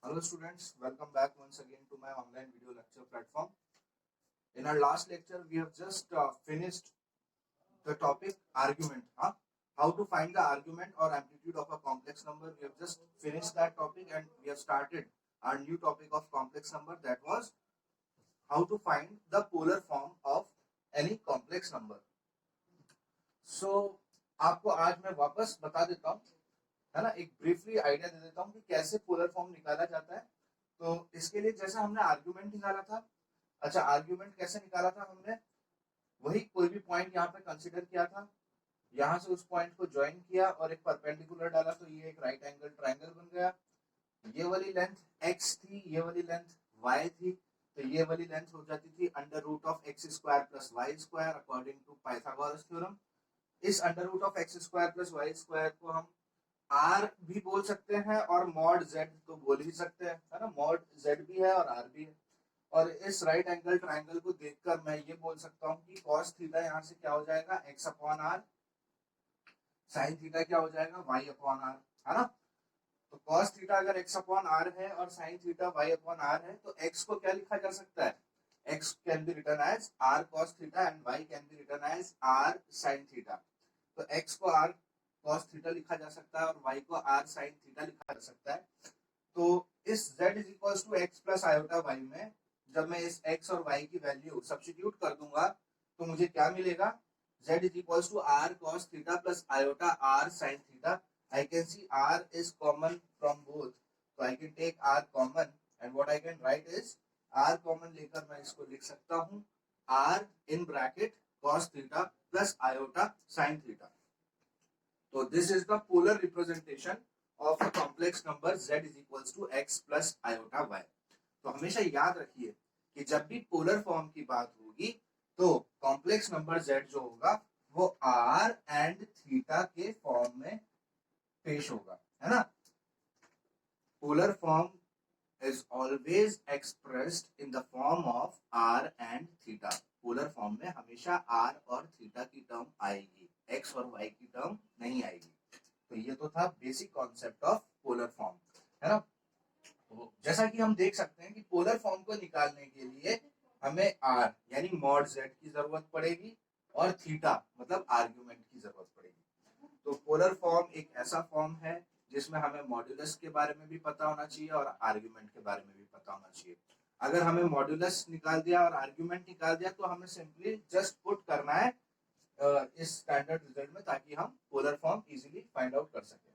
Hello students, welcome back once again to my online video lecture platform. In our last lecture, we have just finished the topic argument. How to find the argument or amplitude of a complex number. We have just finished that topic and we have started our new topic of complex number, that was how to find the polar form of any complex number. So आपको आज मैं वापस बता देता हूँ, है ना, एक ब्रीफली आइडिया दे देता हूँ कि कैसे पोलर फॉर्म निकाला जाता है। तो इसके लिए जैसा हमने आर्ग्यूमेंट निकाला था, अच्छा आर्ग्यूमेंट कैसे निकाला था हमने, वही कोई भी पॉइंट यहाँ पे कंसिडर किया था, यहाँ से उस पॉइंट को ज्वाइन किया और एक परपेंडिकुलर डाला तो ये एक राइट एंगल ट्रायंगल बन गया। ये वाली लेंथ x थी, ये वाली लेंथ y थी, तो ये वाली लेंथ हो जाती थी under root of x square plus y square according to Pythagoras theorem. इस under root of x square plus y square को हम आर भी बोल सकते हैं और मॉड जेड तो बोल ही सकते हैं, है ना, मॉड जेड भी है और आर भी है। और इस राइट एंगल ट्रायंगल को देखकर मैं ये बोल सकता हूँ कि cos थीटा यहाँ से क्या हो जाएगा x upon r, sine theta क्या हो जाएगा y अपॉन आर, है ना। तो cos थीटा अगर x अपॉन आर है और sine theta y upon r है तो x को क्या लिखा जा सकता है, x can be written as r cos theta and y can be written as r sin theta. तो x को r cos थीटा लिखा जा सकता है और y को r sin थीटा लिखा जा सकता है। तो इस z is equal to x plus iota y में जब मैं इस x और y की वैल्यू सब्स्टिट्यूट कर दूंगा तो मुझे क्या मिलेगा, z is equal to r cos theta plus iota r sin theta. I can see r is common from both, so I can take r common and what I can write is r common लेकर मैं इसको लिख सकता हूँ r in bracket cos theta plus iota sin theta. तो this is the polar representation of a complex number z is equals to x plus iota y। तो हमेशा याद रखिए कि जब भी पोलर फॉर्म की बात होगी तो कॉम्प्लेक्स नंबर z जो होगा वो r एंड थीटा के फॉर्म में पेश होगा, है ना। Polar form is always expressed in the form of r and theta। Polar form में हमेशा r और थीटा की टर्म आएगी, x और y की टर्म नहीं आएगी। तो ये तो था basic concept of polar form, है ना। तो जैसा कि हम देख सकते हैं कि पोलर फॉर्म को निकालने के लिए हमें r यानी मॉड z की जरूरत पड़ेगी और थीटा मतलब आर्गुमेंट की जरूरत पड़ेगी। तो पोलर फॉर्म एक ऐसा फॉर्म है जिसमें हमें मॉड्यूलस के बारे में भी पता होना चाहिए और आर्गुमेंट के बारे में भी पता होना चाहिए। अगर हमें मॉड्यूलस निकाल दिया और आर्गुमेंट निकाल दिया तो हमें सिंपली जस्ट पुट करना है इस स्टैंडर्ड रिजल्ट में ताकि हम polar form easily find out कर सकें।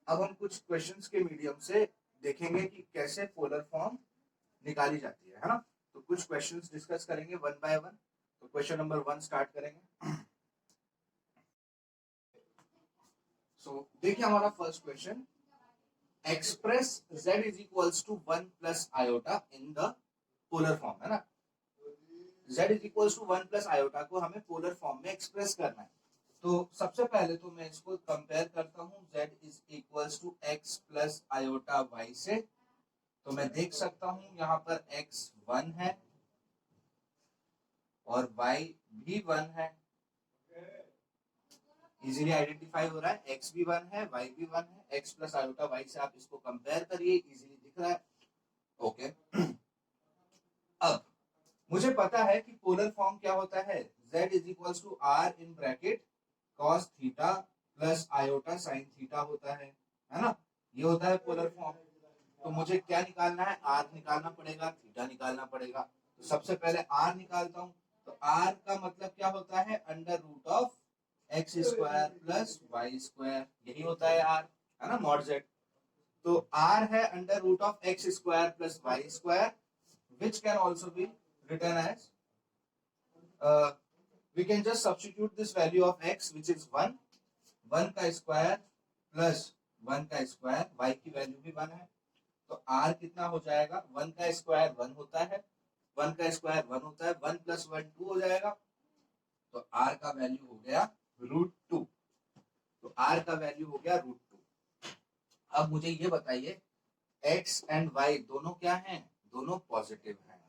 अब हम कुछ क्वेश्चंस के मीडियम से देखेंगे कि कैसे पोलर फॉर्म निकाली जाती है ना। तो कुछ क्वेश्चंस डिस्कस करेंगे वन बाय वन। तो क्वेश्चन नंबर 1 स्टार्ट करेंगे। सो देखिए हमारा first question, express z is equals to 1 plus iota in the polar form, है ना। z is equals to 1 plus iota को हमें पोलर फॉर्म में एक्सप्रेस करना है। तो सबसे पहले तो मैं इसको कंपेयर करता हूँ z is equals to x plus iota y से। तो मैं देख सकता हूँ यहाँ पर x 1 है और y भी 1 है, इजीली आइडेंटिफाई हो रहा है, x भी 1 है y भी 1 है। x प्लस आयोटा y से आप इसको कंपेयर करिए, इजीली दिख रहा है, ओके। अब मुझे पता है कि पोलर फॉर्म क्या होता है, z is equal to r in bracket cos theta plus iota sin theta होता है ना। ये होता है पोलर फॉर्म। तो मुझे क्या निकालना है, r निकालना पड़ेगा, थीटा निकालना पड़ेगा। तो सबसे पहले r निकालता हूँ। तो r का मतलब क्या होता है, under root of x square plus y square, यही होता है r, है ना, मॉड z। तो r है under root of x square plus y square which can also be written as we can just substitute this value of x which is 1 का square plus 1 का square, y की value भी 1 है। तो r कितना हो जाएगा, 1 का स्क्वायर 1 होता है, 1 का स्क्वायर 1 होता है, 1 प्लस 1 2 हो जाएगा। तो r का वैल्यू हो गया √2। तो r का वैल्यू हो गया √2। अब मुझे ये बताइए x एंड y दोनों क्या हैं, दोनों पॉजिटिव हैं।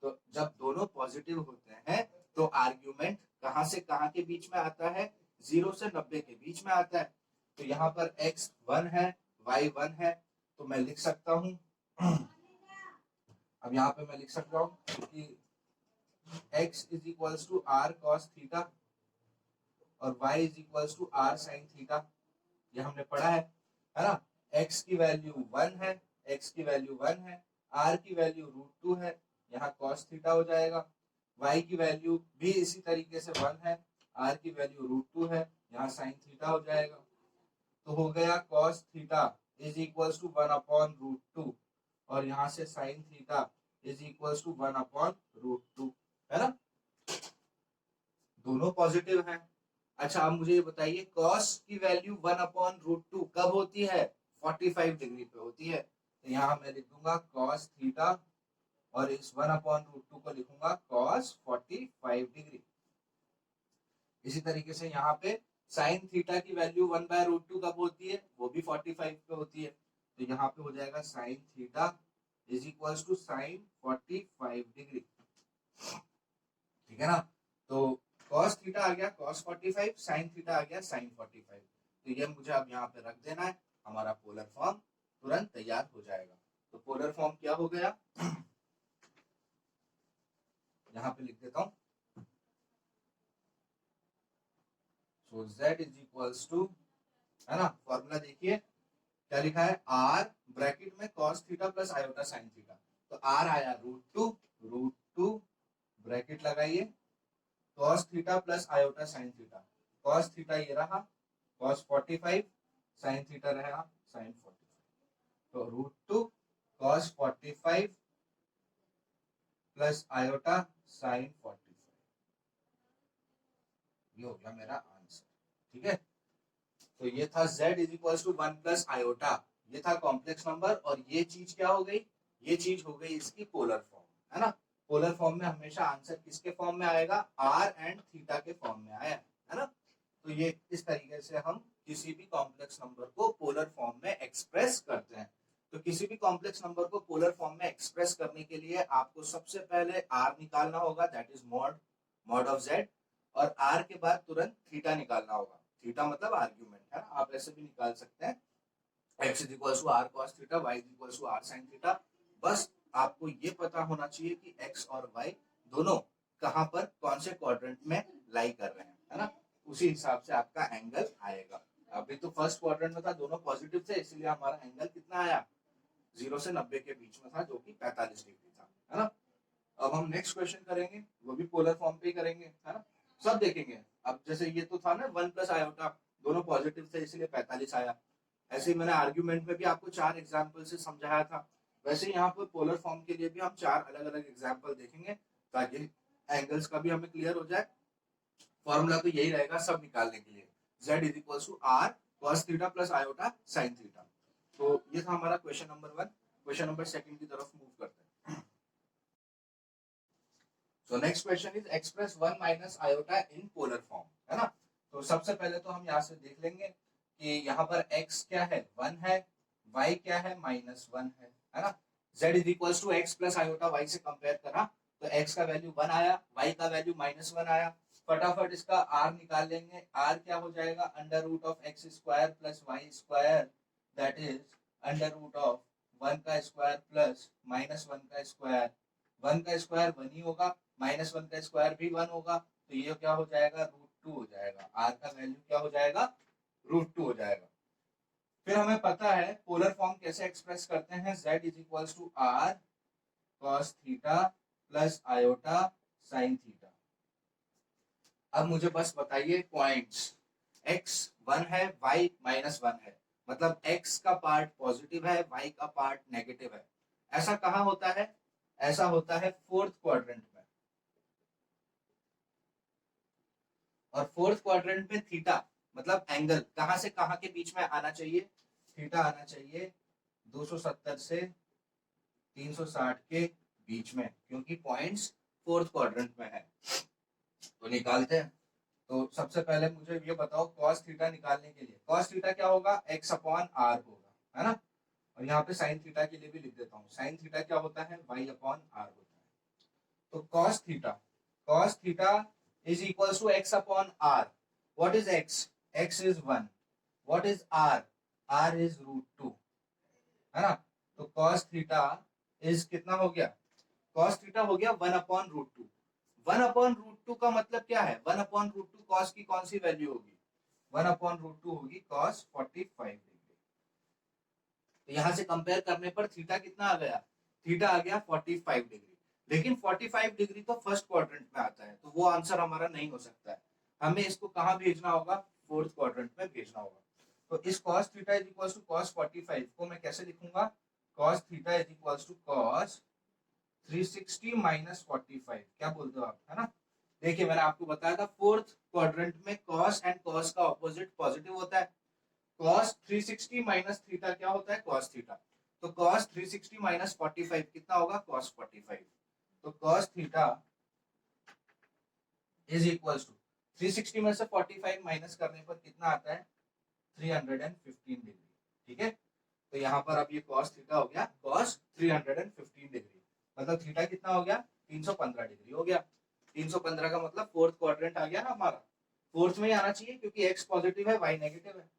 तो जब दोनों पॉजिटिव होते हैं तो आर्ग्यूमेंट कहां से कहां के बीच में आता है, 0 से 90 के बीच में आता है। तो यहाँ पर x 1 है y 1 है, तो मैं लिख सकता हूं अब यहाँ पे मैं लिख सकता हूँ कि x is equals to r cos theta और y is equals to r sine theta, ये हमने पढ़ा है ना। x की वैल्यू 1 है, x की वैल्यू 1 है, r की वैल्यू √2 है, यहाँ cos थीटा हो जाएगा। y की वैल्यू भी इसी तरीके से 1 है, r की वैल्यू √2 है, यहाँ साइन थीटा हो जाएगा। तो हो गया cos theta is equals to 1/√2 और यहाँ से sine theta is equals to 1/√2, है ना। दोनों पॉजिटिव हैं। अच्छा, अब मुझे ये बताइए cos की वैल्यू 1/√2 कब होती है? 45 डिग्री पे होती है। तो यहाँ मैं लिख दूंगा cos थीटा और इस 1/√2 को लिखूंगा cos 45 डिग्री। इसी तरीके से यहाँ पे साइन थीटा की वैल्यू 1/√2 कब होती है? वो भी 45 पे होती है। तो यहाँ पे हो जाएगा sine theta is equals to sine 45 degree, ठीक है ना। तो cos थीटा आ गया cos 45, साइन थीटा आ गया साइन 45। तो ये मुझे अब यहाँ पे रख देना है, हमारा पोलर फॉर्म तुरंत तैयार हो जाएगा। तो पोलर फॉर्म क्या हो गया, यहाँ पे लिख देता हूँ। सो z इज इक्वल्स टू, है ना, फॉर्मूला देखिए क्या लिखा है, r ब्रैकेट में cos theta plus iota sine theta. तो r आया √2 ब्रैकेट लगाइए, cos theta plus iota sine theta. cos theta ये रहा cos 45, साइन थीटा रहा साइन 45। तो √2 cos 45 प्लस आयोटा साइन 45, ये हो गया मेरा आंसर, ठीक है। तो ये था z is equal to 1 plus iota, ये था कॉम्प्लेक्स नंबर। और ये चीज क्या हो गई, ये चीज हो गई इसकी पोलर फॉर्म, है ना। पोलर फॉर्म में हमेशा आंसर किसके फॉर्म में आएगा, r एंड थीटा के फॉर्म में आया है ना। तो ये इस तरीके से हम किसी भी कॉम्प्लेक्स नंबर को पोलर फॉर्म में एक्सप्रेस करते हैं। तो किसी भी कॉम्प्लेक्स नंबर को पोलर फॉर्म में एक्सप्रेस करने के लिए आपको सबसे पहले r निकालना होगा, that is mod of z, और r के बाद तुरंत थीटा निकालना होगा। थीटा मतलब आर्ग्यूमेंट, है ना। आप ऐसे भी निकाल सकते हैं, x is equal to r cos theta, y is equal to r sine theta. बस आपको ये पता होना चाहिए कि x और y दोनों कहाँ पर कौन से क्वाड्रेंट में लाई कर रहे हैं, है ना। उसी हिसाब से आपका एंगल आएगा। अभी तो फर्स्ट क्वाड्रेंट में था, दोनों पॉजिटिव थे, इसलिए हमारा एंगल कितना आया, 0 से 90 के बीच में था, जो कि 45 डिग्री था, है ना। अब हम नेक्स्ट क्वेश्चन करेंगे, वो भी पोलर फॉर्म पे ही करेंगे, है ना। सब देखेंगे। अब जैसे ये तो था ना 1 प्लस आयोटा, दोनों पॉजिटिव थे इसलिए 45 आया। ऐसे ही मैंने आर्ग्यूमेंट में भी आपको 4 एग्जाम्पल से समझाया था, वैसे यहाँ पर पोलर फॉर्म के लिए भी हम 4 अलग अलग एग्जाम्पल देखेंगे, ताकि एंगल्स का भी हमें क्लियर हो जाए। फॉर्मूला तो यही रहेगा सब निकालने के लिए, z is equal to r cos theta plus iota sine theta. तो ये था हमारा क्वेश्चन नंबर 1। क्वेश्चन नंबर 2 की तरफ मूव करते हैं। So next question is express 1 minus iota in polar form, है ना। तो सबसे पहले तो हम यहाँ से देख लेंगे कि यहाँ पर x क्या है, 1 है, y क्या है, -1 है ना। z is equal to x plus iota y से कंपेयर करा तो x का वैल्यू 1 आया, y का वैल्यू -1 आया। फटाफट इसका r निकाल लेंगे। r क्या हो जाएगा, under root of x square plus y square, that is under root of 1 का स्क्वायर प्लस -1 का स्क्वायर। 1 का स्क्वायर 1 ही होगा, -1 का स्क्वायर भी 1 होगा, तो ये क्या हो जाएगा, √2 हो जाएगा। r का वैल्यू क्या हो जाएगा, √2 हो जाएगा। फिर हमें पता है पोलर फॉर्म कैसे एक्सप्रेस करते हैं, z is equal to r cos theta plus iota sine theta. अब मुझे बस बताइए पॉइंट्स, x 1 है, y -1 है, मतलब x का पार्ट पॉजिटिव है, y का पार्ट नेगेटिव है। ऐसा कहाँ होता है, ऐसा होता है फोर्थ क्वाड्रेंट में। और फोर्थ क्वाड्रेंट में थीटा मतलब एंगल कहां से कहां के बीच में आना चाहिए, थीटा आना चाहिए 270 से 360 के बीच में, क्योंकि पॉइंट्स फोर्थ क्वाड्रेंट में है। तो निकालते हैं। तो सबसे पहले मुझे ये बताओ, cos थीटा निकालने के लिए cos थीटा क्या होगा, x अपॉन r होगा, है ना। और यहाँ पे साइन थीटा के लिए भी लिख देता हूँ, साइन थीटा क्या होता है, y अपॉन r होता है। तो cos theta is equals to x upon r. What is x? X is 1. What is r? R is √2, है ना। तो cos थीटा इज कितना हो गया, cos थीटा हो गया 1/√2। 1/√2 का मतलब क्या है, 1/√2 cos की कौन सी वैल्यू होगी, 1/√2 होगी cos 45 डिग्री। तो यहां से कंपेयर करने पर थीटा कितना आ गया, थीटा आ गया 45 डिग्री। लेकिन 45 डिग्री तो फर्स्ट क्वाड्रेंट में आता है, तो वो आंसर हमारा नहीं हो सकता है। हमें इसको कहां भेजना होगा, फोर्थ क्वाड्रेंट में भेजना होगा। तो इस cos theta is equal to cos 45 को मैं कैसे लिखूंगा, cos theta is equal to cos 360 minus 45। क्या बोलते हो आप, है ना। देखिए मैंने आपको बताया था फोर्थ क्वाड्रेंट में cos एंड cos का ऑपोजिट पॉजिटिव होता है। cos 360 माइनस थीटा क्या होता है, cos थीटा। तो cos 360 माइनस 45 कितना होगा, cos 45। तो cos theta is equal to 360 में से 45 माइनस करने पर कितना आता है, 315 डिग्री। ठीक है, तो यहाँ पर अब ये cos थीटा हो गया cos 315 डिग्री, मतलब थीटा कितना हो गया, 315 डिग्री हो गया। 315 का मतलब फोर्थ क्वाड्रेंट आ गया ना हमारा, फोर्थ में ही आना चाहिए क्योंकि x पॉजिटिव है y नेगेटिव है,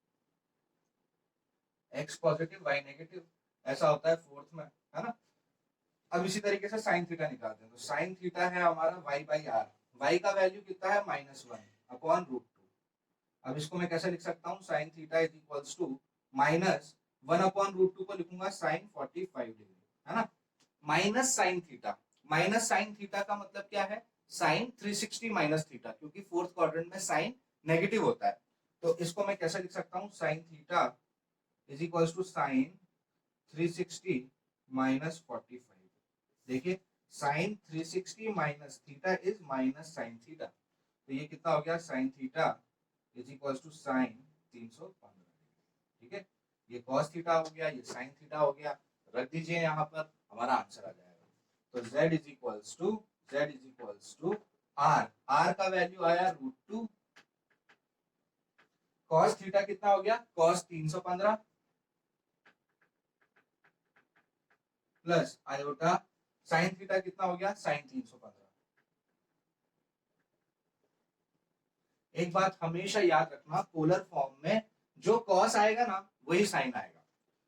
x पॉजिटिव y नेगेटिव, ऐसा होता है फोर्थ में, है ना। अब इसी तरीके से साइन थीटा निकालते हैं। तो साइन थीटा है हमारा y/r, y का वैल्यू कितना है -1/√2। अब इसको मैं कैसे लिख सकता हूँ, sine theta is equals to -1/√2 को लिखूंगा साइन 45 डिग्री, है ना। माइनस साइन थीटा का मतलब क्या है, साइन 360 माइनस थीटा, क्योंकि फोर्थ क्वाड्रेंट में साइन नेगेटिव होता है। तो इसको मैं कैसे लिख सकता हूँ, sine theta is equals to sine 360 minus 45। देखिए sine 360 minus theta is minus sine theta, तो ये कितना हो गया, sine theta is equals to sine 315। ठीक है, ये cos थीटा हो गया, ये साइन थीटा हो गया, रख दीजिए यहाँ पर, हमारा आंसर आ जाएगा। तो z is equals to r, r का वैल्यू आया √2, cos थीटा कितना हो गया, cos 315 plus iota sine theta कितना हो गया, साइन 315। एक बात हमेशा याद रखना, पोलर फॉर्म में जो cos आएगा ना वही साइन आएगा।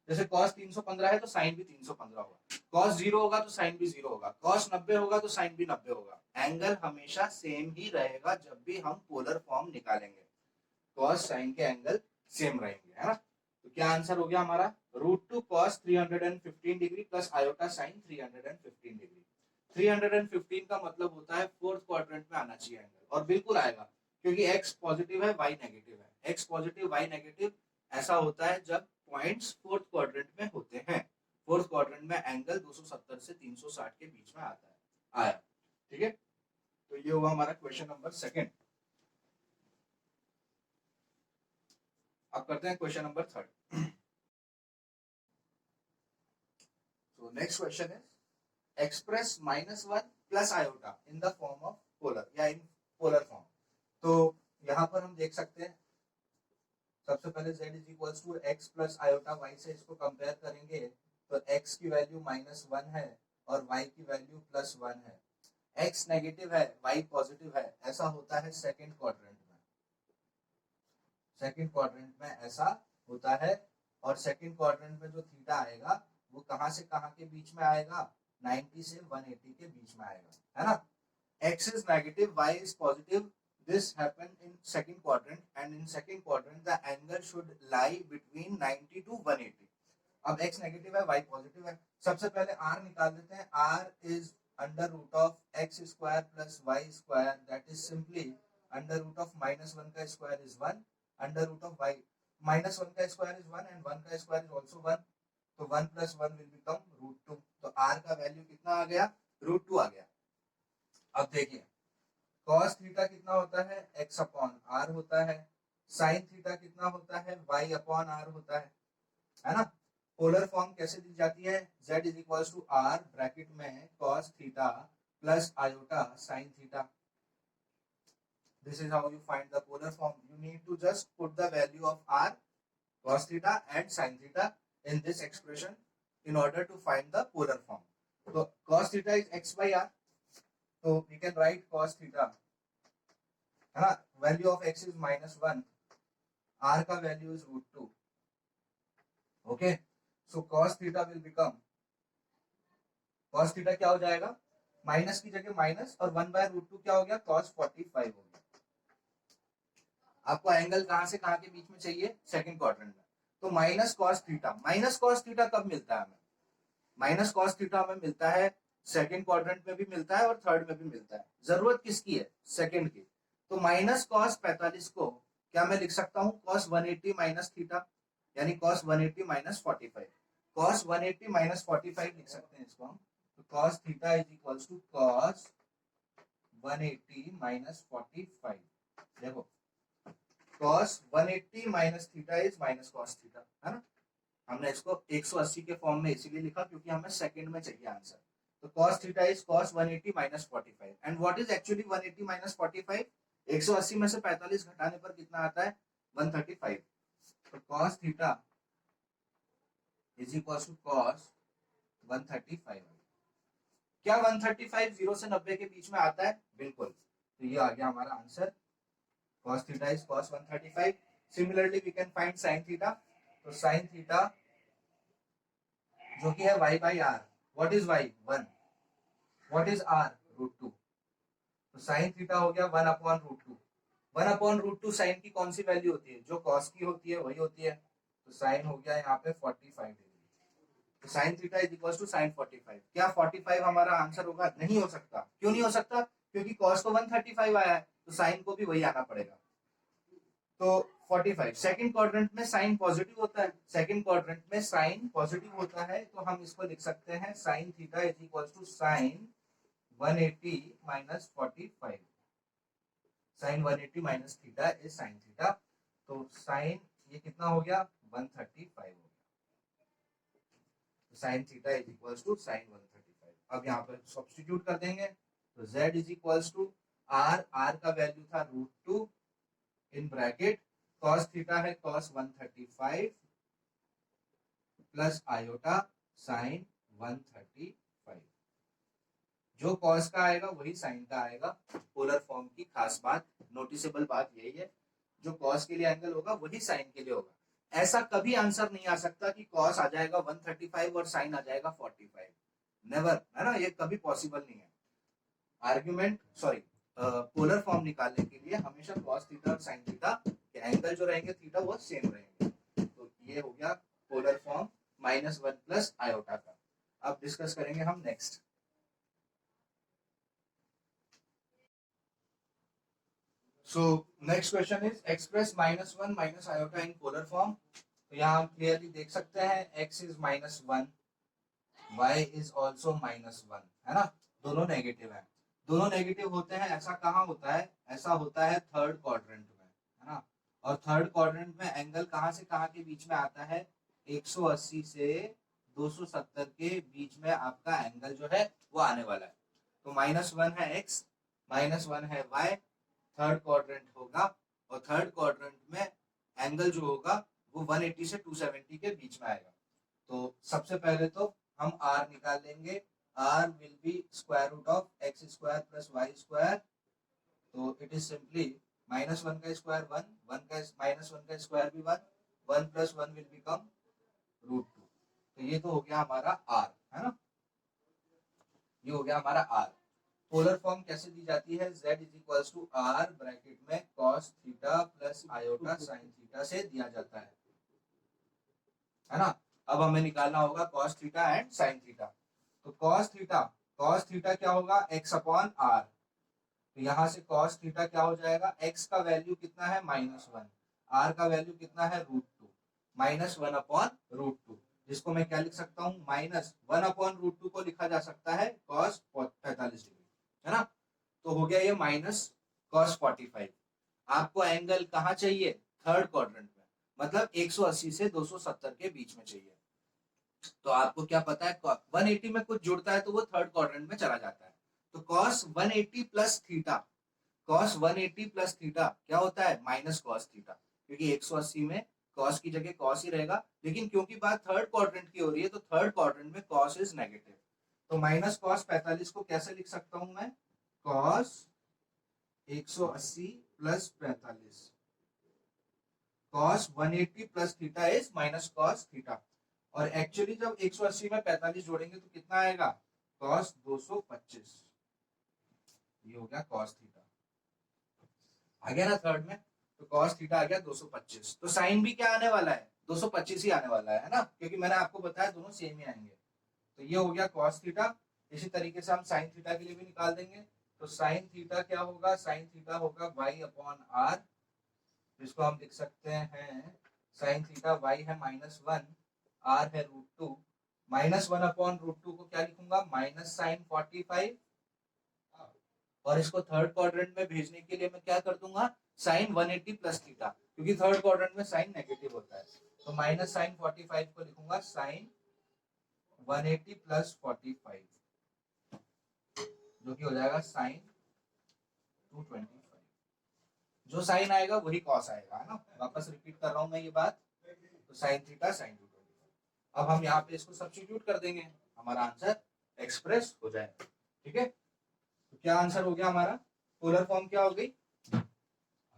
जैसे cos 315 है तो साइन भी 315 होगा, cos 0 होगा तो साइन भी 0 होगा, cos 90 होगा तो साइन भी 90 होगा। एंगल हमेशा सेम ही रहेगा जब भी हम पोलर फॉर्म निकालेंगे, cos साइन के एंगल सेम रहेंगे, है ना। तो क्या आंसर हो गया हमारा, √2 cos 315 degree plus iota sign 315 degree. 315 का मतलब होता है फोर्थ क्वाड्रेंट में आना चाहिए एंगल, और बिल्कुल आएगा क्योंकि x पॉजिटिव है y नेगेटिव है। x पॉजिटिव y नेगेटिव ऐसा होता है जब पॉइंट्स फोर्थ क्वाड्रेंट में होते हैं। फोर्थ क्वाड्रेंट में एंगल 270 से 360 के बीच में आता है, आया। ठीक है, तो ये हुआ हमारा क्वेश्चन नंबर सेकंड। अब करते हैं question number third. So next question is express -1 plus iota in the form of polar या in polar form। तो यहाँ पर हम देख सकते हैं, सबसे पहले z is equals to x plus iota y से इसको कंपेयर करेंगे तो x की वैल्यू -1 है और y की वैल्यू +1 है। x नेगेटिव है y पॉजिटिव है, ऐसा होता है सेकंड क्वाड्रेंट में। सेकंड क्वाड्रेंट में ऐसा होता है, और सेकंड क्वाड्रेंट में जो थीटा आएगा वो कहां से कहां के बीच में आएगा, 90 से 180 के बीच में आएगा, है ना। x is negative, y is positive. This happened in second quadrant, and in second quadrant the angle should lie between 90 to 180. अब x नेगेटिव है y पॉजिटिव है, सबसे पहले r निकाल लेते हैं। r is under root of x square plus y square, that is simply under root of -1 का square is 1, under root of y -1 का स्क्वायर इज 1 एंड 1 का स्क्वायर इज आल्सो 1, तो 1 + 1 विल बिकम √2। तो r का value कितना आ गया, √2 आ गया। अब देखिए cos थीटा कितना होता है, x/r होता है, sin थीटा कितना होता है, y/r होता है ना। पोलर फॉर्म कैसे दी जाती है, z is equals to r bracket में cos theta plus iota sin theta. This is how you find the polar form. You need to just put the value of r, cos theta and sin theta in this expression in order to find the polar form. So cos theta is x/r. So we can write cos theta, है ना, value of x is -1, r का value is √2। Okay, so cos theta will become, cos theta क्या हो जाएगा, minus की जगह minus और 1/√2 क्या हो गया, cos 45 हो गया। आपको एंगल कहां से कहां के बीच में चाहिए, सेकंड क्वाड्रेंट में। तो minus cos theta, minus cos theta कब मिलता है हमें, माइनस cos थीटा हमें मिलता है सेकंड क्वाड्रेंट में भी मिलता है और थर्ड में भी मिलता है। जरूरत किसकी है, सेकंड की। तो माइनस cos 45 को क्या मैं लिख सकता हूँ, cos 180 माइनस थीटा, यानी cos 180 माइनस 45, cos 180 माइनस 45 लिख सकते हैं इसको हम। तो cos theta is equals to cos 180 minus 45। देखो cos 180 minus theta is minus cos theta, है ना। हमने इसको 180 के फॉर्म में इसीलिए लिखा क्योंकि हमें सेकंड में चाहिए आंसर। तो cos theta is cos 180 minus 45 and what is actually 180 minus 45, 180 में से 45 घटाने पर कितना आता है, 135। तो cos theta is equal to cos 135। क्या 135 0 से 90 के बीच में आता है, बिल्कुल। तो ये आ गया हमारा answer, cos theta is cos 135। Similarly we can find sin theta. तो sin थीटा जो कि है y by r, what is y, 1, what is r, √2। तो sin थीटा हो गया 1/√2। 1/√2 sin की कौन सी वैल्यू होती है, जो cos की होती है वही होती है। तो sin हो गया यहाँ पे 45 डिग्री। तो sin theta is equal to sin 45। क्या 45 हमारा आंसर होगा, नहीं हो सकता। क्यों नहीं हो सकता, क्योंकि cos को 135 आया है, तो sin को भी वही आना पड़ेगा। तो 45 सेकंड क्वाड्रेंट में साइन पॉजिटिव होता है, सेकंड क्वाड्रेंट में साइन पॉजिटिव होता है, तो हम इसको लिख सकते हैं sin theta is equal to sin 180 minus 45। sin 180 minus theta is sin theta. तो sin ये कितना हो गया, 135 हो गया। तो sin theta is equal to sin 135। अब यहाँ पर सब्स्टिट्यूट कर देंगे। तो z is equal to r का वैल्यू था √2 इन ब्रैकेट, cos थीटा है cos 135 प्लस आयोटा sin 135। जो cos का आएगा वही sin का आएगा। पोलर फॉर्म की खास बात, नोटिसेबल बात यही है, जो cos के लिए एंगल होगा वही sin के लिए होगा। ऐसा कभी आंसर नहीं आ सकता कि cos आ जाएगा 135 और sin आ जाएगा 45, नेवर, है ना, ये कभी पॉसिबल नहीं है। आर्ग्यूमेंट सॉरी पोलर फॉर्म निकालने के लिए हमेशा cos थीटा और sin थीटा के एंगल जो रहेंगे थीटा वो सेम रहेंगे। तो ये हो गया पोलर फॉर्म -1 प्लस आयोटा का। अब डिस्कस करेंगे हम next. So next question is express -1 minus iota in polar form. तो यहाँ हम क्लियरली देख सकते हैं x is -1, y is also -1, है ना, दोनों नेगेटिव है। दोनों नेगेटिव होते हैं, ऐसा कहाँ होता है, ऐसा होता है थर्ड क्वाड्रेंट में, है ना। और थर्ड क्वाड्रेंट में एंगल कहाँ से कहाँ के बीच में आता है, 180 से 270 के बीच में आपका एंगल जो है वो आने वाला है। तो -1 है x, -1 है y, थर्ड क्वाड्रेंट होगा, और थर्ड क्वाड्रेंट में एंगल जो होगा वो 180 से 270 के बीच में आएगा। तो सबसे पहले तो हम r निकाल लेंगे, r will be square root of x square plus y square। तो इट इज सिंपली -1 का स्क्वायर 1, 1 का -1 का स्क्वायर भी 1, 1 प्लस 1 विल बिकम √2। तो ये तो हो गया हमारा r, है ना, ये हो गया हमारा r। पोलर फॉर्म कैसे दी जाती है, z is equal to r bracket में cos theta plus iota sin theta से दिया जाता है ना। अब हमें निकालना होगा cos theta and sin theta. तो cos थीटा क्या होगा, x अपॉन r। तो यहाँ से cos थीटा क्या हो जाएगा, x का वैल्यू कितना है -1, r का वैल्यू कितना है √2, -1 अपॉन √2, जिसको मैं क्या लिख सकता हूँ, -1 अपॉन √2 को लिखा जा सकता है cos 45 डिग्री, है ना। तो हो गया ये माइनस cos 45। आपको एंगल कहाँ चाहिए, थर्ड क्वाड्रेंट में, मतलब 180 से 270 के बीच में चाहिए। तो आपको क्या पता है, 180 में कुछ जुड़ता है तो वो थर्ड क्वाड्रेंट में चला जाता है। तो cos 180 plus theta, cos 180 plus theta क्या होता है, माइनस cos थीटा, क्योंकि 180 में cos की जगह cos ही रहेगा, लेकिन क्योंकि बात थर्ड क्वाड्रेंट की हो रही है तो थर्ड क्वाड्रेंट में cos इज नेगेटिव। तो माइनस cos 45 को कैसे लिख सकता हूं मैं, cos 180 plus 45, cos 180 plus theta is minus cos theta. और एक्चुअली जब 180 में 45 जोड़ेंगे तो कितना आएगा, cos 225, ये हो गया cos थीटा, आ गया ना थर्ड में, तो cos थीटा आ गया 225। तो साइन भी क्या आने वाला है, 225 ही आने वाला है ना, क्योंकि मैंने आपको बताया दोनों सेम ही आएंगे। तो ये हो गया cos थीटा। इसी तरीके से हम साइन थीटा के लिए भी निकाल देंगे। तो साइन थीटा क्या होगा, साइन थीटा होगा y अपॉन आर, जिसको हम लिख सकते हैं साइन थीटा y है -1, r है √2, -1 अपॉन √2 को क्या लिखूंगा, माइनस साइन 45, और इसको थर्ड क्वाड्रेंट में भेजने के लिए मैं क्या कर दूंगा, साइन 180 प्लस थीटा, क्योंकि थर्ड क्वाड्रेंट में साइन नेगेटिव होता है। तो माइनस साइन 45 को लिखूंगा साइन 180 प्लस 45, जो कि हो जाएगा साइन 225। जो साइन आएगा वही कॉस आएगा, है ना, वापस रिपीट कर रहा हूं मैं ये बात। तो साइन थीटा साइन 225, अब हम यहाँ पे इसको सब्स्टिट्यूट कर देंगे, हमारा आंसर एक्सप्रेस हो जाएगा। ठीक है, तो क्या आंसर हो गया हमारा, पोलर फॉर्म क्या हो गई,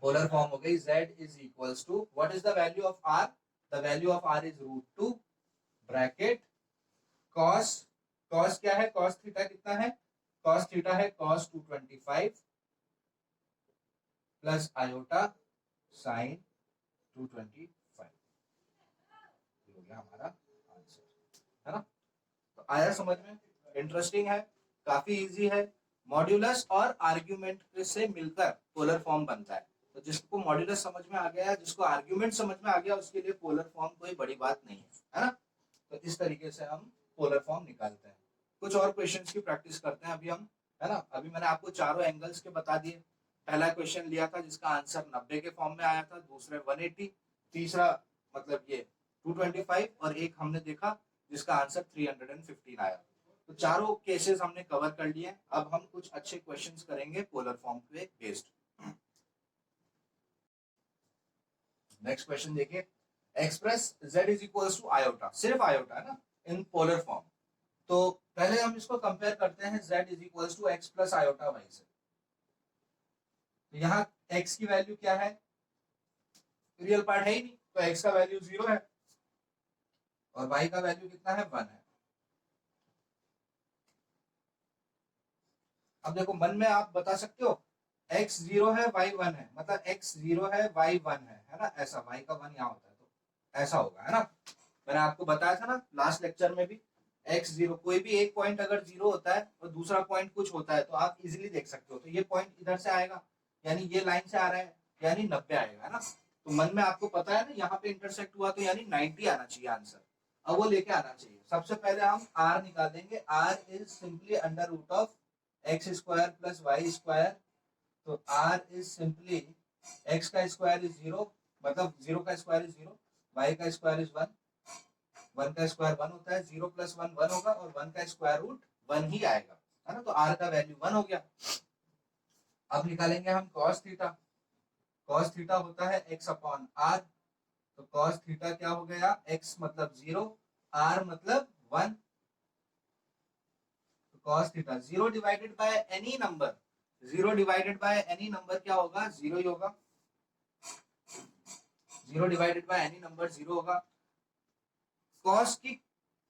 पोलर फॉर्म हो गई z is equals to, what is the value of r, the value of r is √2 bracket cos, cos क्या है, cos थीटा कितना है, cos थीटा है cos 225 प्लस आयोटा साइन 225, ये हो गया हमारा आंसर, है ना। तो आया समझ में, इंटरेस्टिंग है, काफी इजी है। मॉड्यूलस और आर्ग्यूमेंट से मिलकर पोलर फॉर्म बनता है। तो जिसको मॉड्यूलस समझ में आ गया, जिसको आर्ग्यूमेंट समझ में आ गया, उसके लिए पोलर फॉर्म कोई बड़ी बात नहीं है ना। तो इस तरीके से हम पोलर फॉर्म निकालते हैं। कुछ और क्वेश्चंस की प्रैक्टिस करते हैं अभी हम, है ना। अभी मैंने आपको चारों एंगल्स के बता दिए। पहला क्वेश्चन लिया था जिसका आंसर 90 के फॉर्म में आया था, दूसरे 180, तीसरा मतलब ये 225, और एक हमने देखा जिसका आंसर 315 आया। तो चारों केसेस हमने कवर कर लिए। अब हम कुछ अच्छे क्वेश्चंस करेंगे पोलर फॉर्म पे बेस्ड। नेक्स्ट क्वेश्चन देखिए, express z is equals to iota, सिर्फ आयोटा है ना, इन पोलर फॉर्म। तो पहले हम इसको कंपेयर करते हैं z is equals to x plus iota y से। तो यहाँ x की वैल्यू क्या है, रियल पार्ट है ही नहीं, तो x का वैल्यू 0 है और y का वैल्यू कितना है, 1 है। अब देखो मन में आप बता सकते हो x 0 है y 1 है, मतलब x 0 है y 1 है ना, ऐसा y का 1 यहाँ होता है, तो ऐसा होगा, है ना। मैंने आपको बताया था ना लास्ट लेक्चर में भी, x 0, कोई भी एक पॉइंट अगर 0 होता है और दूसरा पॉइंट कुछ होता है तो आप इजीली देख सकते हो। तो ये पॉइंट इधर से आएगा, यानी ये लाइन से आ रहा है, यानी 90 आएगा, है ना। तो मन में आपको पता है ना, यहाँ पे इंटरसेक्ट हुआ तो यानी 90 आना चाहिए आंसर। अब वो लेके आना चाहिए। सबसे पहले हम r निकालेंगे, r is simply under root of x square plus y square. तो r इज सिंपली x का स्क्वायर इज 0, मतलब 0 का स्क्वायर इज 0, y का स्क्वायर इज 1, 1 का स्क्वायर 1 होता है, 0 प्लस 1 1 होगा, और 1 का स्क्वायर रूट 1 ही आएगा, है ना। तो r का वैल्यू 1 हो गया। अब निकालेंगे हम cos थीटा। cos थीटा होता है x अपॉन r। तो cos थीटा क्या हो गया, x मतलब 0, r मतलब 1। तो cos theta 0 divided by any number, 0 divided by any number क्या होगा, 0 ही होगा। 0 डिवाइडेड बाय एनी नंबर 0 होगा। cos की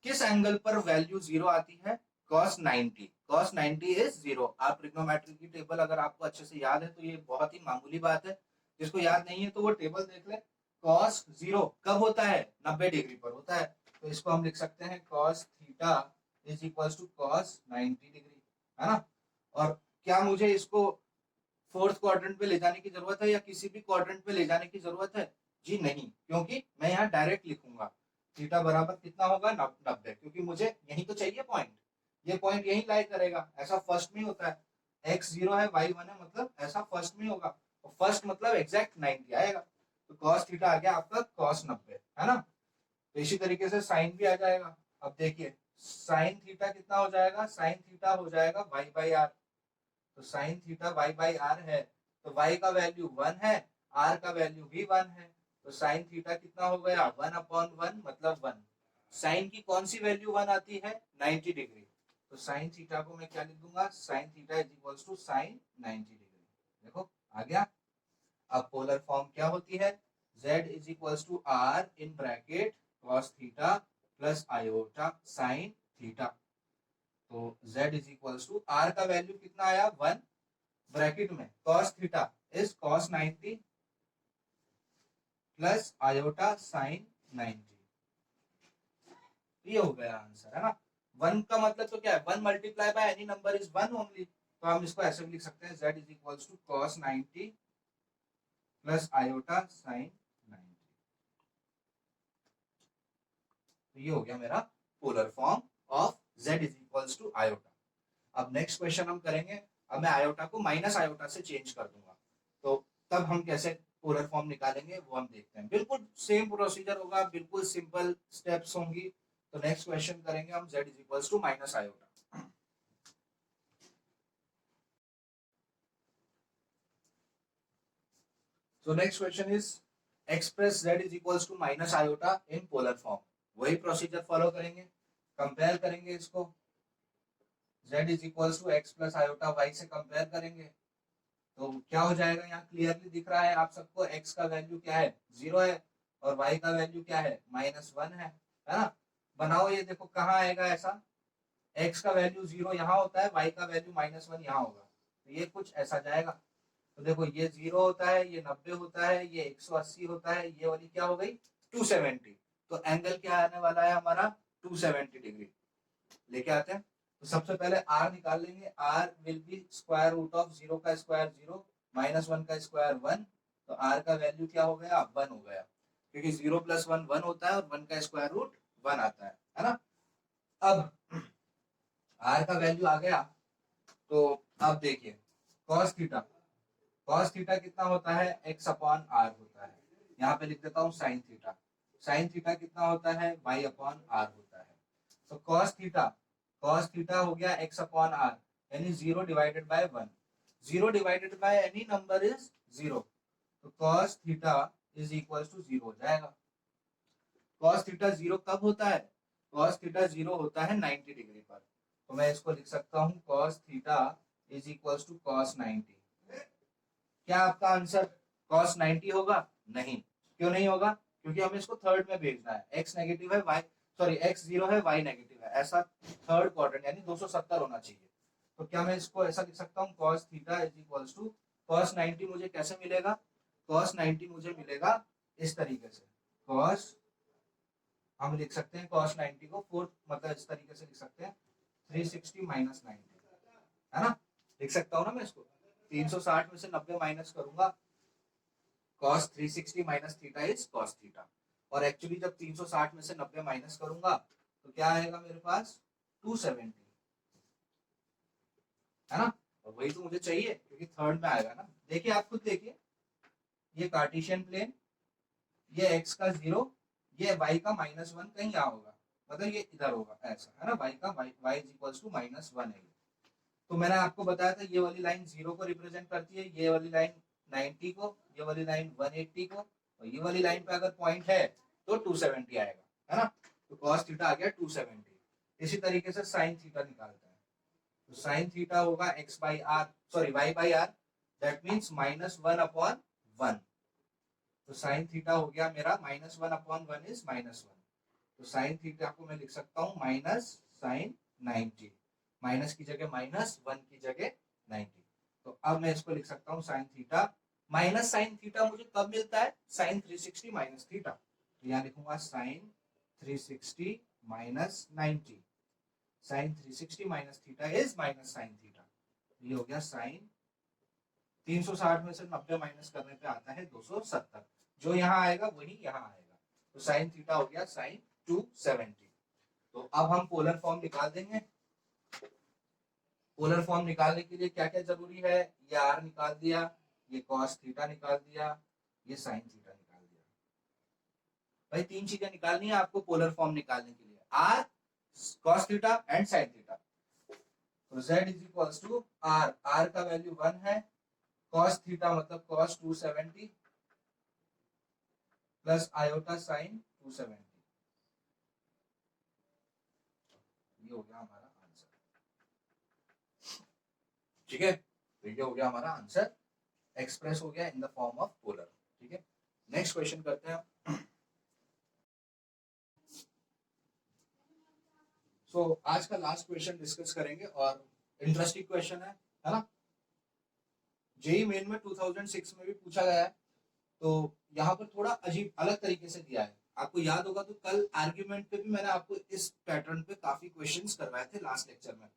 किस एंगल पर वैल्यू 0 आती है, cos 90, cos 90 इज 0। आप ट्रिग्नोमेट्री की टेबल अगर आपको अच्छे से याद है तो ये बहुत ही मामूली बात है, जिसको याद नहीं है तो वो टेबल देख ले। cos 0 कब होता है, 90 डिग्री पर होता है। तो इसको हम लिख सकते हैं cos theta is equals to cos 90 degree, है ना। और क्या मुझे इसको फोर्थ क्वाड्रेंट पे ले जाने की जरूरत है या किसी भी क्वाड्रेंट पे ले जाने की जरूरत है, जी नहीं, क्योंकि मैं यहाँ डायरेक्ट लिखूंगा थीटा बराबर कितना होगा, 90, क्योंकि मुझे यही तो चाहिए पॉइंट, ये पॉइंट यही लाई करेगा। ऐसा फर्स्ट में होता है, x 0 है y 1 है, मतलब ऐसा फर्स्ट में होगा, और फर्स्ट मतलब एग्जैक्ट 90 आएगा। तो cos थीटा आ गया आपका cos 90, है ना। तो इसी तरीके से साइन भी आ जाएगा। अब देखिए साइन थीटा कितना हो जाएगा, साइन थीटा हो जाएगा y बाई आर। तो sine theta y by r है, तो y का वैल्यू 1 है, r का वैल्यू भी 1 है। तो साइन थीटा कितना हो गया, 1 अपॉन 1 मतलब 1। साइन की कौन सी वैल्यू 1 आती है, 90 डिग्री। तो साइन थीटा को मैं क्या लिख दूंगा, sine theta is equals to sine 90 degree. देखो आ गया। अब पोलर फॉर्म क्या होती है, z is equals to r in bracket cos theta plus iota sine theta. तो z is equals to r का वैल्यू कितना आया 1, ब्रैकेट में cos theta is cos 90 plus iota sine 90। ये हो गया आंसर, है ना। 1 का मतलब तो क्या है, 1 multiply by any number is 1 only. तो हम इसको ऐसे भी लिख सकते हैं z is equals to cos 90 plus iota sine 90। तो ये हो गया मेरा polar form of z is equals to iota. अब नेक्स्ट क्वेश्चन हम करेंगे, अब मैं आयोटा को माइनस आयोटा से चेंज कर दूंगा, तो तब हम कैसे पोलर फॉर्म निकालेंगे वो हम देखते हैं। बिल्कुल सेम प्रोसीजर होगा, बिल्कुल सिंपल स्टेप्स होंगी। तो नेक्स्ट क्वेश्चन करेंगे हम z is equals to minus iota. So next question is express z is equals to minus iota in polar form। वही प्रोसीजर फॉलो करेंगे, कंपेयर करेंगे इसको, z is equals to x plus iota y से compare करेंगे। तो क्या हो जाएगा, यहाँ क्लियरली दिख रहा है आप सबको x का वैल्यू क्या है 0 है और y का वैल्यू क्या है -1 है ना। बनाओ ये, देखो कहाँ आएगा ऐसा, x का वैल्यू 0 यहाँ होता है, y का वैल्यू -1 यहाँ होगा, तो ये कुछ ऐसा जाएगा। तो देखो ये 0 होता है, ये 90 होता है, ये 180 होता है, ये वाली क्या हो गई 270। तो एंगल क्या आने वाला है हमारा 270 डिग्री। लेके आते हैं, तो सबसे पहले r निकाल लेंगे। r will be square root of 0 का स्क्वायर 0 -1 का स्क्वायर 1। तो r का वैल्यू क्या हो गया 1 हो गया, क्योंकि 0 + 1 1 होता है और 1 का स्क्वायर रूट 1 आता है ना। अब r का वैल्यू आ गया, तो अब देखिए cos थीटा, cos थीटा कितना होता है x अपॉन r होता है। यहाँ पे लिख देता हूँ sin थीटा, sin थीटा कितना होता है y अपॉन r होता है। तो cos थीटा हो गया x अपॉन r, यानी 0 divided by 1। 0 divided by any number is 0। तो cos theta is equal to 0 हो जाएगा। cos थीटा 0 कब होता है, cos थीटा 0 होता है 90 डिग्री पर। तो मैं इसको लिख सकता हूँ cos theta is equal to cos 90। क्या आपका आंसर cos 90 होगा? नहीं। क्यों नहीं होगा? क्योंकि हमें इसको थर्ड में भेजना है, x नेगेटिव है y, सॉरी x 0 है y नेगेटिव है, ऐसा थर्ड क्वाड्रेंट यानी 270 होना चाहिए। तो क्या मैं इसको ऐसा लिख सकता हूँ cos theta is equals to cos 90 मुझे कैसे मिलेगा, cos 90 मुझे मिलेगा इस तरीके से, cos हम लिख सकते हैं cos 90 को फोर्थ मतलब इस तरीके से लिख सकते हैं 360 माइनस 90, है ना। लिख सकता हूँ ना मैं इसको, 360 में से 90 माइनस करूंगा, cos 360 minus theta is cos theta. और एक्चुअली जब 360 में से 90 माइनस करूंगा तो क्या आएगा मेरे पास 270, है ना। और वही तो मुझे चाहिए क्योंकि थर्ड में आएगा ना। देखिए आप खुद देखिए, ये कार्टेशियन प्लेन, ये x का 0, ये y का -1 कहीं यहाँ होगा, मतलब ये इधर होगा ऐसा, है ना। y का y इज इक्वल्स टू -1 है। तो मैंने आपको बताया था ये वाली लाइन 0 को रिप्रेजेंट करती है, ये वाली लाइन 90 को, ये वाली लाइन 180 को, और ये वाली लाइन पे अगर पॉइंट है तो 270 आएगा, है ना। तो cos थीटा आ गया 270। इसी तरीके से sin थीटा निकालते हैं, तो sin थीटा होगा x by r, sorry y by r, that means -1/1। तो sin थीटा हो गया मेरा -1/1 इज -1। तो sin थीटा को मैं लिख सकता हूँ माइनस साइन 90, माइनस की जगह -1 की जगह 90। तो अब मैं इसको लिख सकता हूँ sin theta minus sine theta मुझे कब मिलता है sin 360 माइनस थीटा। तो यहाँ लिखूंगा sin 360 minus 90, sin 360 minus theta is minus sine theta. ये हो गया sin 360 में से 90 माइनस करने पे आता है 270, जो यहाँ आएगा वही यहाँ आएगा। तो sin थीटा हो गया sin 270। तो अब हम पोलर फॉर्म निकाल देंगे। पोलर फॉर्म निकालने के लिए क्या क्या जरूरी है, ये r निकाल दिया, ये cos थीटा निकाल दिया, ये sin थीटा निकाल दिया। भाई 3 चीजें निकालनी है आपको पोलर फॉर्म निकालने के लिए, r cos theta and sin theta. तो z is equals to r का वैल्यू 1 है, cos थीटा मतलब cos 270 प्लस आयोटा साइन 270। ये हो गया हमारा आंसर, ठीक है। तो ये हो गया हमारा आंसर, एक्सप्रेस हो गया in the form of polar, ठीक है। नेक्स्ट क्वेश्चन करते हैं। सो आज का लास्ट क्वेश्चन डिस्कस करेंगे और इंटरेस्टिंग क्वेश्चन है ना। जेई मेन में 2006 में भी पूछा गया है, तो यहाँ पर थोड़ा अजीब अलग तरीके से दिया है। आपको याद होगा तो कल आर्ग्यूमेंट पे भी मैंने आपको इस पैटर्न पे काफी क्वेश्चंस करवाए थे लास्ट लेक्चर में।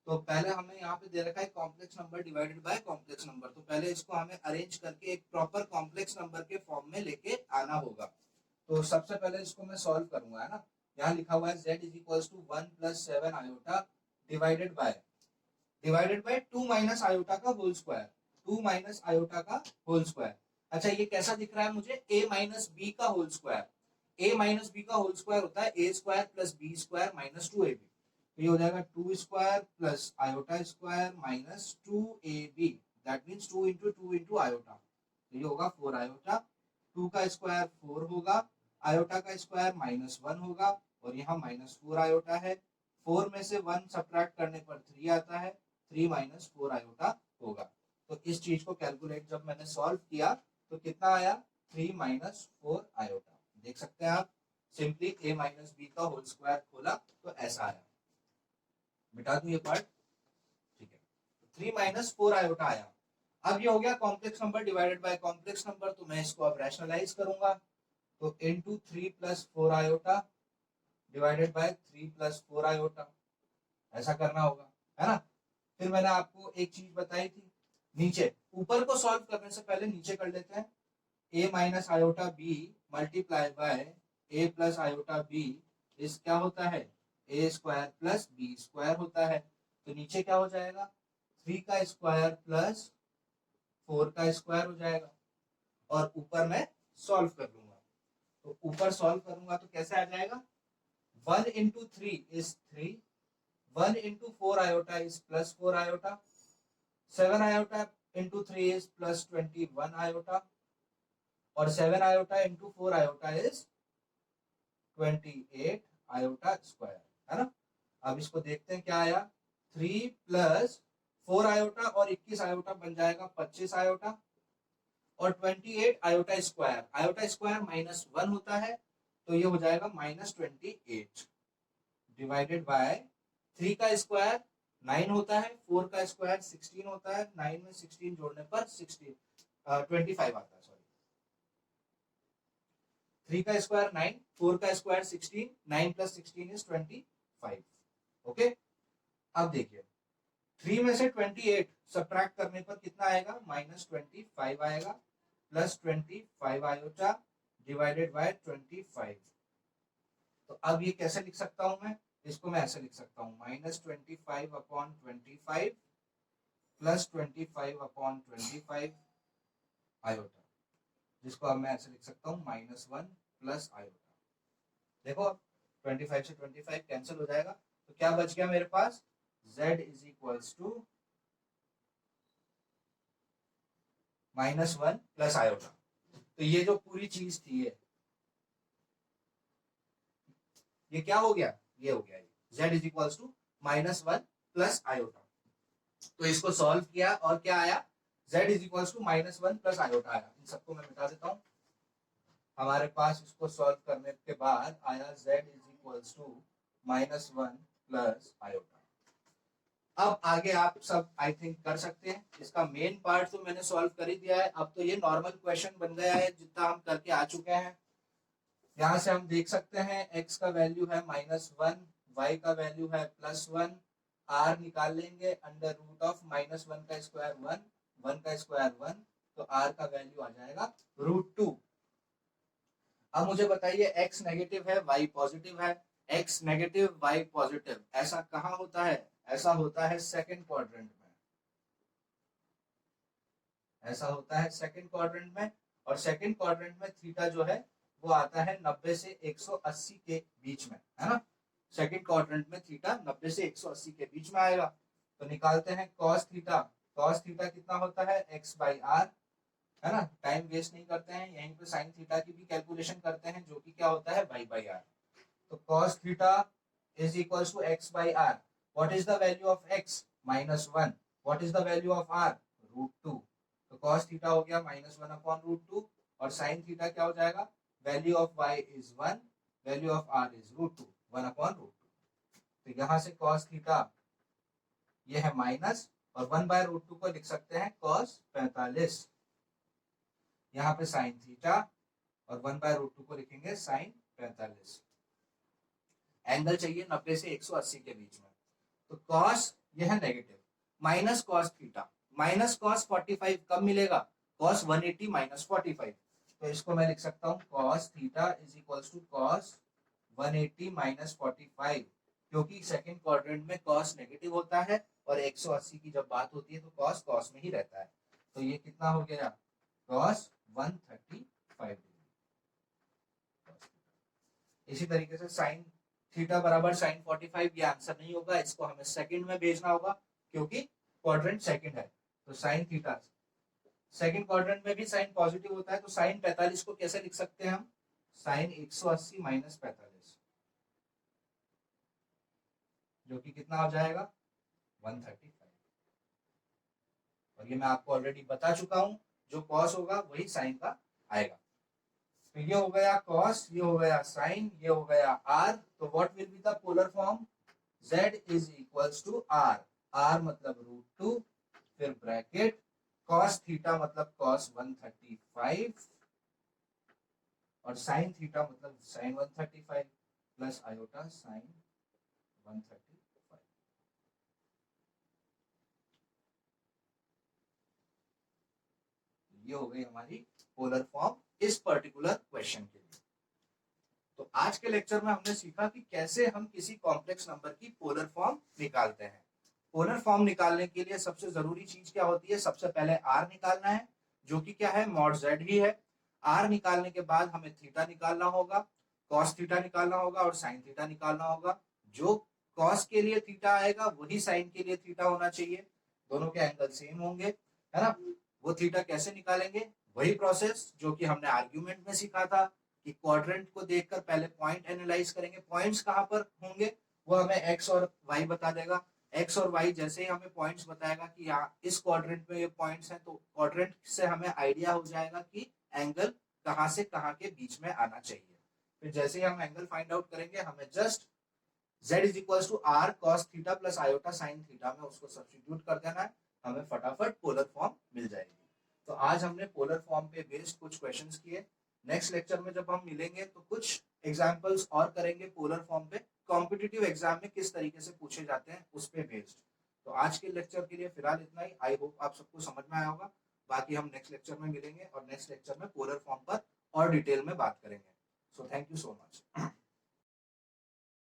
तो पहले हमने यहाँ पे दे रखा है complex number divided by complex number, तो पहले इसको हमें अरेंज करके एक प्रॉपर कॉम्प्लेक्स नंबर के फॉर्म में लेके आना होगा। तो सबसे पहले इसको मैं सॉल्व करूंगा, है ना। यहाँ लिखा हुआ है z is equals to 1 plus 7 iota divided by 2 minus iota का होल स्क्वायर, 2 माइनस आयोटा का होल स्क्वायर। अच्छा, ये कैसा दिख रहा है मुझे, a माइनस बी का whole square. a minus b का होल स्क्वायर होता है a square plus b square minus 2ab। तो ये हो जाएगा 2 square plus iota square minus 2ab, that means 2 into 2 into iota, तो ये होगा 4 आयोटा। 2 का स्क्वायर 4 होगा, आयोटा का स्क्वायर माइनस 1 होगा, और यहाँ माइनस 4 आयोटा है। 4 में से 1 सब्ट्रैक्ट करने पर 3 आता है, 3 माइनस 4 आयोटा होगा। तो इस चीज को कैलकुलेट जब मैंने सॉल्व किया तो कितना आया, 3 माइनस 4 आयोटा। देख सकते हैं आप, सिंपली a माइनस बी का होल स्क्वायर खोला तो ऐसा आया। मिटा दूं ये पार्ट, ठीक है। 3 माइनस 4 आयोटा आया। अब ये हो गया complex number divided by complex number, तो मैं इसको अब रैशनलाइज करूंगा। तो into 3 plus 4 iota divided bye 3 plus 4 iota, ऐसा करना होगा, है ना। फिर मैंने आपको एक चीज बताई थी, नीचे ऊपर को सॉल्व करने से पहले नीचे कर लेते हैं। a minus iota b multiply by a plus iota b इस क्या होता है, a square plus b square होता है। तो नीचे क्या हो जाएगा, 3 का स्क्वायर प्लस 4 का स्क्वायर हो जाएगा, और ऊपर मैं सॉल्व कर लूंगा। तो ऊपर सॉल्व करूंगा तो कैसे आ जाएगा, 1 into 3 is 3, 1 into 4 iota is plus 4 iota, 7 iota into 3 is plus 21 iota, और 7 iota into 4 iota is 28 iota square, है ना। अब इसको देखते हैं क्या आया, 3 प्लस 4 आयोटा और 21 आयोटा बन जाएगा 25 आयोटा, और 28 आयोटा स्क्वायर माइनस 1 होता है, तो ये हो जाएगा माइनस 28 डिवाइडेड बाय 3 का स्क्वायर 9 होता है, 4 का स्क्वायर 16 होता है, 9 में 16 जोड़ने पर 25 आता है, सॉरी। 3 का स्क्वायर 9, 4 का स्क्वायर 16, 9 प्लस 16 इज 25। ओके, अब देखिए 3 में से 28 सब्ट्रैक्ट करने पर कितना आएगा, माइनस 25 आएगा, प्लस 25 आयोटा डिवाइडेड बाय 25। तो अब ये कैसे लिख सकता हूं मैं, इसको मैं ऐसे लिख सकता हूं, minus 25 upon 25 plus 25 upon 25 iota, जिसको अब मैं ऐसे लिख सकता हूं माइनस 1 प्लस आयोटा। देखो अब 25 से 25 कैंसिल हो जाएगा, तो क्या बच गया मेरे पास, z is equals to minus 1 plus iota. तो ये जो पूरी चीज थी ये क्या हो गया, ये हो गया, z is equals to minus 1 plus iota. तो इसको सॉल्व किया और क्या आया, z is equals to minus 1 plus iota आया। इन सबको मैं मिटा देता हूं। हमारे पास इसको सॉल्व करने के बाद आया z is equals to minus 1 plus iota. अब आगे आप सब आई थिंक कर सकते हैं, इसका मेन पार्ट तो मैंने सॉल्व कर ही दिया है। अब तो ये नॉर्मल क्वेश्चन बन गया है जितना हम करके आ चुके हैं। यहाँ से हम देख सकते हैं x का वैल्यू है माइनस 1, y का वैल्यू है प्लस 1, r निकाल लेंगे, अंडर रूट ऑफ माइनस 1 का स्क्वायर 1, 1 का स्क्वायर 1, तो r का वैल्यू आ जाएगा √2। अब मुझे बताइए x नेगेटिव है y पॉजिटिव है, x नेगेटिव y पॉजिटिव ऐसा कहाँ होता है, ऐसा होता है सेकंड क्वाड्रेंट में, ऐसा होता है सेकंड क्वाड्रेंट में। और सेकंड क्वाड्रेंट में थीटा जो है वो आता है 90 से 180 के बीच में, है ना। सेकंड क्वाड्रेंट में थीटा 90 से 180 के बीच में आएगा। तो निकालते हैं cos थीटा, cos थीटा कितना होता है x बाई आर, है ना। टाइम वेस्ट नहीं करते हैं, यहीं पे साइन थीटा की भी कैलकुलेशन करते हैं जो कि क्या होता है y बाई आर। तो cos theta is equals to x by r. What is the value of x, -1। What is the value of r, √2। तो cos थीटा हो गया -1 अपॉन √2, और sin थीटा क्या हो जाएगा, value of y is 1, value of r is √2, 1 upon √2। तो यहाँ से cos थीटा ये है माइनस, और 1/√2 को लिख सकते हैं cos 45, यहाँ पे sin थीटा, और 1/√2 को लिखेंगे sin 45। एंगल चाहिए 90 से 180 के बीच में। तो cos ये है negative, minus cos theta, minus cos 45 कब मिलेगा? cos 180 minus 45। तो इसको मैं लिख सकता हूँ cos theta is equals to cos 180 minus 45, क्योंकि सेकंड क्वाड्रेंट में cos नेगेटिव होता है और 180 की जब बात होती है तो cos cos में ही रहता है। तो ये कितना हो गया? cos 135 degree. इसी तरीके से sin थीटा बराबर sin 45, ये आंसर नहीं होगा, इसको हमें सेकंड में भेजना होगा क्योंकि क्वाड्रेंट सेकंड है। तो sin थीटा सेकंड क्वाड्रेंट में भी साइन पॉजिटिव होता है, तो sin 45 को कैसे लिख सकते हैं हम? sin 180 माइनस 45, जो कि कितना हो जाएगा? 135। और ये मैं आपको ऑलरेडी बता चुका हूं, जो cos होगा वही sin का आएगा। तो ये हो गया cos, ये हो गया sin, ये हो गया r। तो what will be the polar form? z is equals to r, r मतलब √2, फिर ब्रैकेट cos थीटा मतलब cos 135, और sin थीटा मतलब sin 135 प्लस आयोटा sin 135। ये हो गई हमारी पोलर फॉर्म इस पर्टिकुलर क्वेश्चन के लिए। तो आज के लेक्चर में हमने सीखा कि कैसे हम किसी कॉम्प्लेक्स नंबर की पोलर फॉर्म निकालते हैं। पोलर फॉर्म निकालने के लिए सबसे जरूरी चीज क्या होती है? सबसे पहले r निकालना है, जो कि क्या है? मॉड z ही है। r निकालने के बाद हमें थीटा निकालना होगा, cos थीटा निकालना होगा और sin थीटा निकालना होगा। जो cos के लिए थीटा आएगा वही sin के लिए थीटा होना चाहिए, दोनों के एंगल सेम होंगे, है ना। वो थीटा कैसे निकालेंगे? वही प्रोसेस जो कि हमने आर्ग्यूमेंट में सीखा था कि क्वाड्रेंट को देखकर पहले पॉइंट एनालाइज करेंगे। पॉइंट्स कहाँ पर होंगे वो हमें x और y बता देगा। x और y जैसे ही हमें पॉइंट्स बताएगा कि यहाँ इस क्वाड्रेंट में ये पॉइंट्स हैं, तो क्वाड्रेंट से हमें आइडिया हो जाएगा कि एंगल कहाँ से कहाँ के बीच में आना चाहिए। फिर जैसे ही हम एंगल फाइंड आउट करेंगे, हमें just z is equal to r cos theta plus iota sin theta में उसको सब्स्टिट्यूट कर देना है, हमें फटाफट पोलर फॉर्म मिल जाएगी। तो आज हमने पोलर फॉर्म पे बेस्ड कुछ क्वेश्चंस किए। नेक्स्ट लेक्चर में जब हम मिलेंगे तो कुछ एग्जांपल्स और करेंगे पोलर फॉर्म पे, कॉम्पिटिटिव एग्जाम में किस तरीके से पूछे जाते हैं उस पे बेस्ड। तो आज के लेक्चर के लिए फिलहाल इतना ही। आई होप आप सबको समझ में आया होगा। बाकी हम नेक्स्ट लेक्चर में मिलेंगे और नेक्स्ट लेक्चर में पोलर फॉर्म पर और डिटेल में बात करेंगे। So thank you so much.